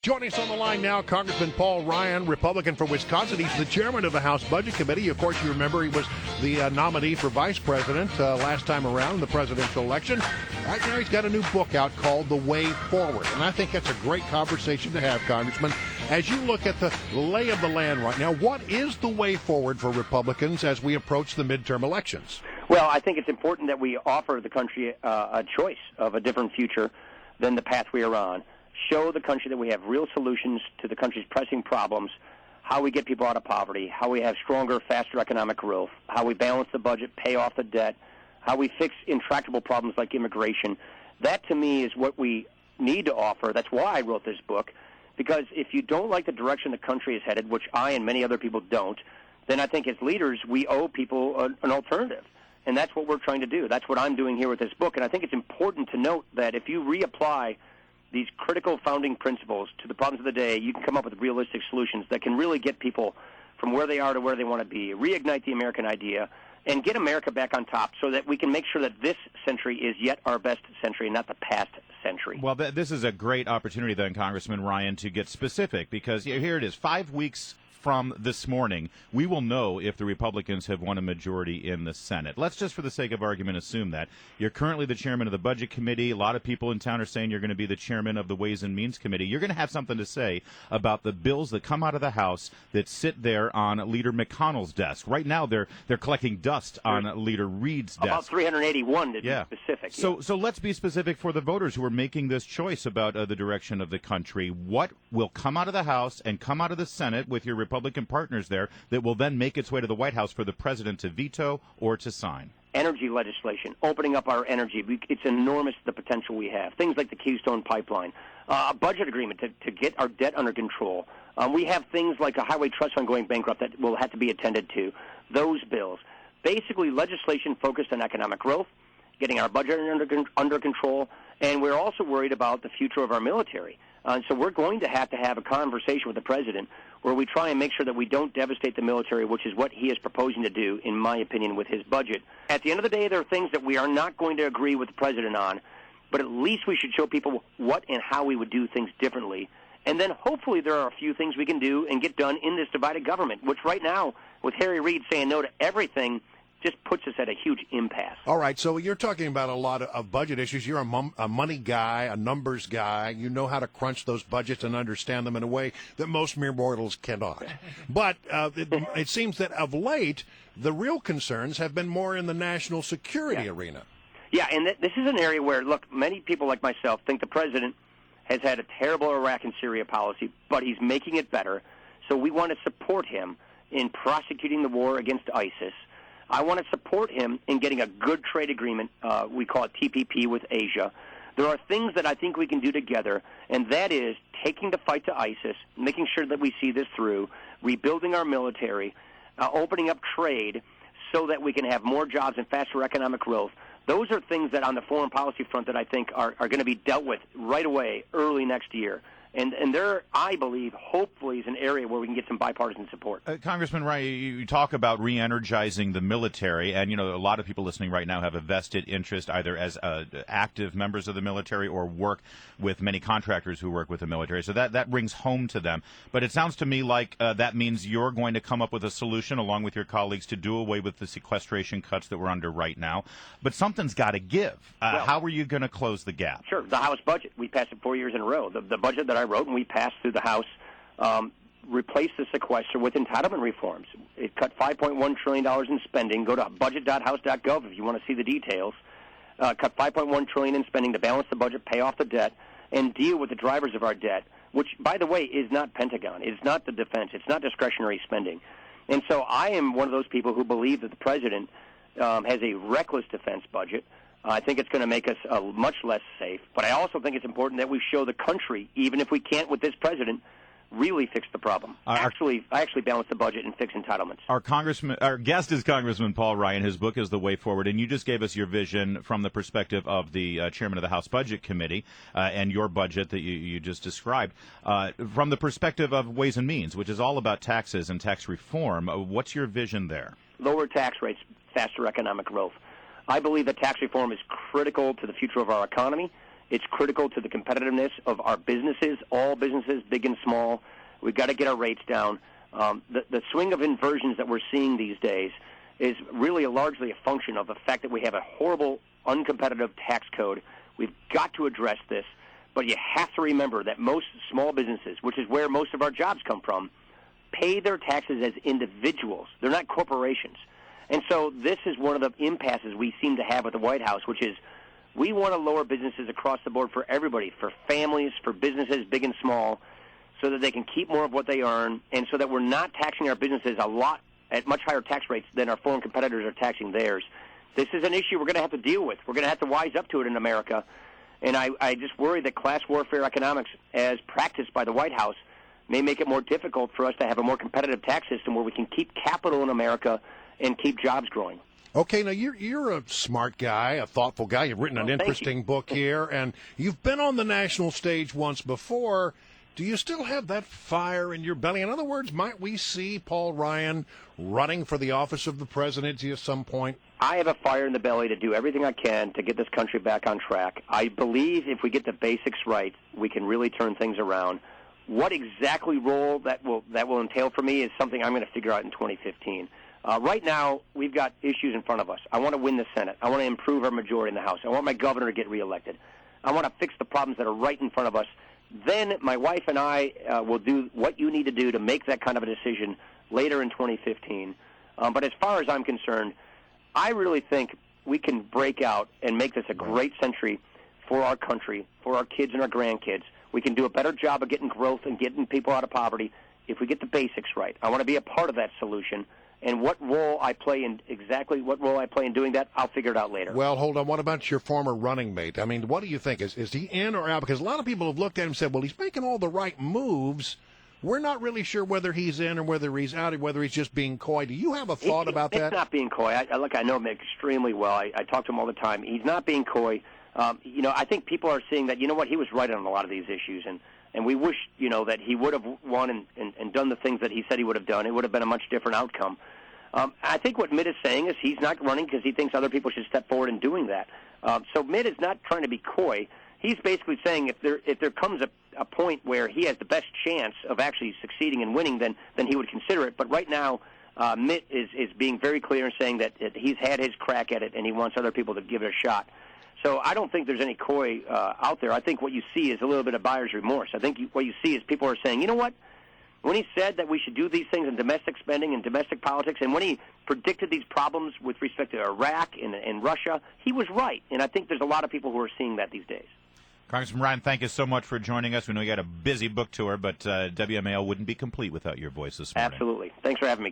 Joining us on the line now, Congressman Paul Ryan, Republican from Wisconsin. He's the chairman of the House Budget Committee. Of course, you remember he was the nominee for vice president last time around in the presidential election. Right now, he's got a new book out called The Way Forward. And I think that's a great conversation to have, Congressman. As you look at the lay of the land right now, what is the way forward for Republicans as we approach the midterm elections? Well, I think it's important that we offer the country a choice of a different future than the path we are on. Show the country that we have real solutions to the country's pressing problems, how we get people out of poverty, how we have stronger, faster economic growth, how we balance the budget, pay off the debt, how we fix intractable problems like immigration. That, to me, is what we need to offer. That's why I wrote this book, because if you don't like the direction the country is headed, which I and many other people don't, then I think as leaders we owe people an alternative. And that's what we're trying to do. That's what I'm doing here with this book. And I think it's important to note that if you reapply these critical founding principles to the problems of the day, you can come up with realistic solutions that can really get people from where they are to where they want to be, reignite the American idea, and get America back on top so that we can make sure that this century is yet our best century, not the past century. Well, this is a great opportunity then, Congressman Ryan, to get specific, because here it is, 5 weeks from this morning, we will know if the Republicans have won a majority in the Senate. Let's just, for the sake of argument, assume that. You're currently the chairman of the Budget Committee. A lot of people in town are saying you're going to be the chairman of the Ways and Means Committee. You're going to have something to say about the bills that come out of the House that sit there on Leader McConnell's desk. Right now, they're collecting dust on Leader Reid's desk. About 381 to be specific. So let's be specific for the voters who are making this choice about the direction of the country. What will come out of the House and come out of the Senate with your Republican partners there that will then make its way to the White House for the president to veto or to sign? Energy legislation, opening up our energy. It's enormous, the potential we have. Things like the Keystone Pipeline, a budget agreement to get our debt under control. We have things like a highway trust fund going bankrupt that will have to be attended to. Those bills. Basically, legislation focused on economic growth, getting our budget under control, and we're also worried about the future of our military. So we're going to have a conversation with the president where we try and make sure that we don't devastate the military, which is what he is proposing to do, in my opinion, with his budget. At the end of the day, there are things that we are not going to agree with the president on, but at least we should show people what and how we would do things differently. And then hopefully there are a few things we can do and get done in this divided government, which right now, with Harry Reid saying no to everything, just puts us at a huge impasse. All right, so you're talking about a lot of budget issues. You're a money guy, a numbers guy. You know how to crunch those budgets and understand them in a way that most mere mortals cannot. But it seems that of late, the real concerns have been more in the national security arena. Yeah, and this is an area where, look, many people like myself think the president has had a terrible Iraq and Syria policy, but he's making it better. So we want to support him in prosecuting the war against ISIS. I want to support him in getting a good trade agreement, we call it TPP, with Asia. There are things that I think we can do together, and that is taking the fight to ISIS, making sure that we see this through, rebuilding our military, opening up trade so that we can have more jobs and faster economic growth. Those are things that on the foreign policy front that I think are going to be dealt with right away, early next year. And there, I believe, hopefully is an area where we can get some bipartisan support. Congressman Ryan, you talk about re-energizing the military, and, you know, a lot of people listening right now have a vested interest either as active members of the military or work with many contractors who work with the military. So that rings home to them. But it sounds to me like that means you're going to come up with a solution along with your colleagues to do away with the sequestration cuts that we're under right now. But something's got to give. How are you going to close the gap? Sure. The House budget, we passed it 4 years in a row. The budget that I wrote and we passed through the House replaced the sequester with entitlement reforms. It cut $5.1 trillion in spending. Go to budget.house.gov if you want to see the details. Cut $5.1 trillion in spending to balance the budget, pay off the debt, and deal with the drivers of our debt, which, by the way, is not Pentagon. It's not the defense. It's not discretionary spending. And so I am one of those people who believe that the president has a reckless defense budget. I think it's going to make us much less safe. But I also think it's important that we show the country, even if we can't with this president, really fix the problem. I actually balance the budget and fix entitlements. Our guest is Congressman Paul Ryan. His book is The Way Forward, and you just gave us your vision from the perspective of the chairman of the House Budget Committee and your budget that you just described. From the perspective of Ways and Means, which is all about taxes and tax reform, what's your vision there? Lower tax rates, faster economic growth. I believe that tax reform is critical to the future of our economy. It's critical to the competitiveness of our businesses, all businesses, big and small. We've got to get our rates down. The swing of inversions that we're seeing these days is really largely a function of the fact that we have a horrible, uncompetitive tax code. We've got to address this, but you have to remember that most small businesses, which is where most of our jobs come from, pay their taxes as individuals. They're not corporations. And so this is one of the impasses we seem to have with the White House, which is we want to lower businesses across the board for everybody, for families, for businesses, big and small, so that they can keep more of what they earn, and so that we're not taxing our businesses a lot at much higher tax rates than our foreign competitors are taxing theirs. This is an issue we're going to have to deal with. We're going to have to wise up to it in America. And I just worry that class warfare economics, as practiced by the White House, may make it more difficult for us to have a more competitive tax system where we can keep capital in America and keep jobs growing. Okay, now you're a smart guy, a thoughtful guy. You've written an interesting book here, and you've been on the national stage once before. Do you still have that fire in your belly? In other words, might we see Paul Ryan running for the office of the presidency at some point? I have a fire in the belly to do everything I can to get this country back on track. I believe if we get the basics right, we can really turn things around. What exactly role that will entail for me is something I'm going to figure out in 2015. Right now, we've got issues in front of us. I want to win the Senate. I want to improve our majority in the House. I want my governor to get reelected. I want to fix the problems that are right in front of us. Then my wife and I will do what you need to do to make that kind of a decision later in 2015. But as far as I'm concerned, I really think we can break out and make this a great century for our country, for our kids and our grandkids. We can do a better job of getting growth and getting people out of poverty if we get the basics right. I want to be a part of that solution. And what role I play in doing that, I'll figure it out later. Well, hold on. What about your former running mate? I mean, what do you think? Is he in or out? Because a lot of people have looked at him and said, well, he's making all the right moves. We're not really sure whether he's in or whether he's out or whether he's just being coy. Do you have a thought about that? He's not being coy. I know him extremely well. I talk to him all the time. He's not being coy. I think people are seeing that, he was right on a lot of these issues. And we wish, that he would have won and done the things that he said he would have done. It would have been a much different outcome. I think what Mitt is saying is he's not running because he thinks other people should step forward in doing that. So Mitt is not trying to be coy. He's basically saying if there comes a point where he has the best chance of actually succeeding and winning, then he would consider it. But right now, Mitt is being very clear and saying that he's had his crack at it and he wants other people to give it a shot. So I don't think there's any coy out there. I think what you see is a little bit of buyer's remorse. I think what you see is people are saying, you know what? When he said that we should do these things in domestic spending and domestic politics, and when he predicted these problems with respect to Iraq and Russia, he was right. And I think there's a lot of people who are seeing that these days. Congressman Ryan, thank you so much for joining us. We know you got a busy book tour, but WMAL wouldn't be complete without your voice this morning. Absolutely. Thanks for having me.